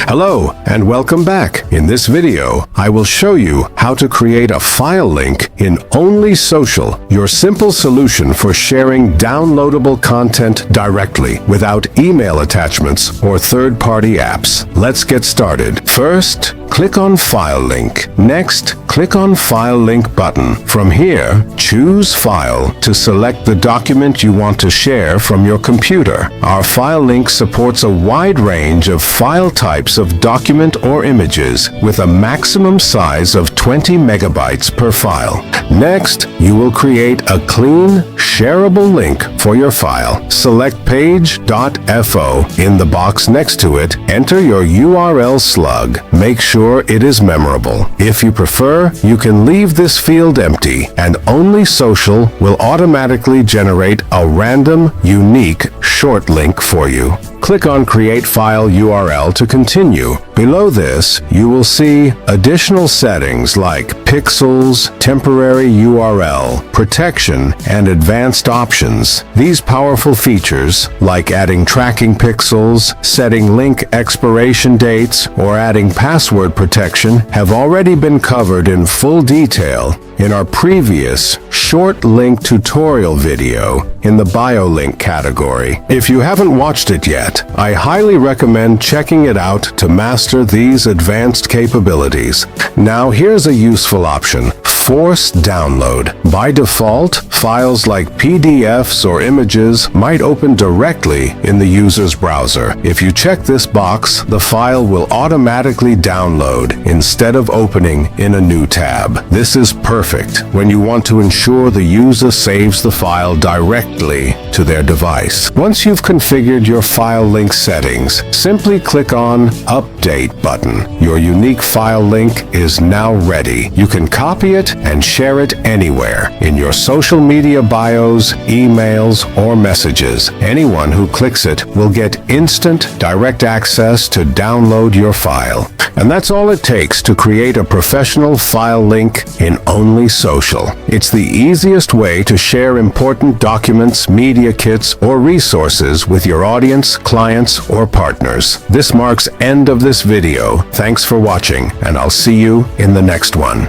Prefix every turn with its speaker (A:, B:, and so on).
A: Hello and welcome back. In this video, I will show you how to create a file link in OnlySocial, your simple solution for sharing downloadable content directly without email attachments or third-party apps. Let's get started. First, click on File Link. Next, click on File Link button. From here, choose File to select the document you want to share from your computer. Our file link supports a wide range of file types of document or images with a maximum size of 20 megabytes per file. Next, you will create a clean, shareable link for your file. Select page.fo. In the box next to it, enter your URL slug. Make sure it is memorable. If you prefer, you can leave this field empty, and OnlySocial will automatically generate a random, unique short link for you. Click on Create File URL to continue. Below this, you will see additional settings like pixels, temporary URL, protection, and advanced options. These powerful features, like adding tracking pixels, setting link expiration dates, or adding password protection, have already been covered in full detail in our previous short link tutorial video in the BioLink category. If you haven't watched it yet, I highly recommend checking it out to master these advanced capabilities. Now here's a useful option: force download. By default, files like PDFs or images might open directly in the user's browser. If you check this box, the file will automatically download instead of opening in a new tab. This is perfect when you want to ensure the user saves the file directly to their device. Once you've configured your file link settings, simply click on Update button. Your unique file link is now ready. You can copy it and share it anywhere, in your social media bios, emails, or messages. Anyone who clicks it will get instant, direct access to download your file. And that's all it takes to create a professional file link in OnlySocial. It's the easiest way to share important documents, media kits, or resources with your audience, clients, or partners. This marks end of this video. Thanks for watching, and I'll see you in the next one.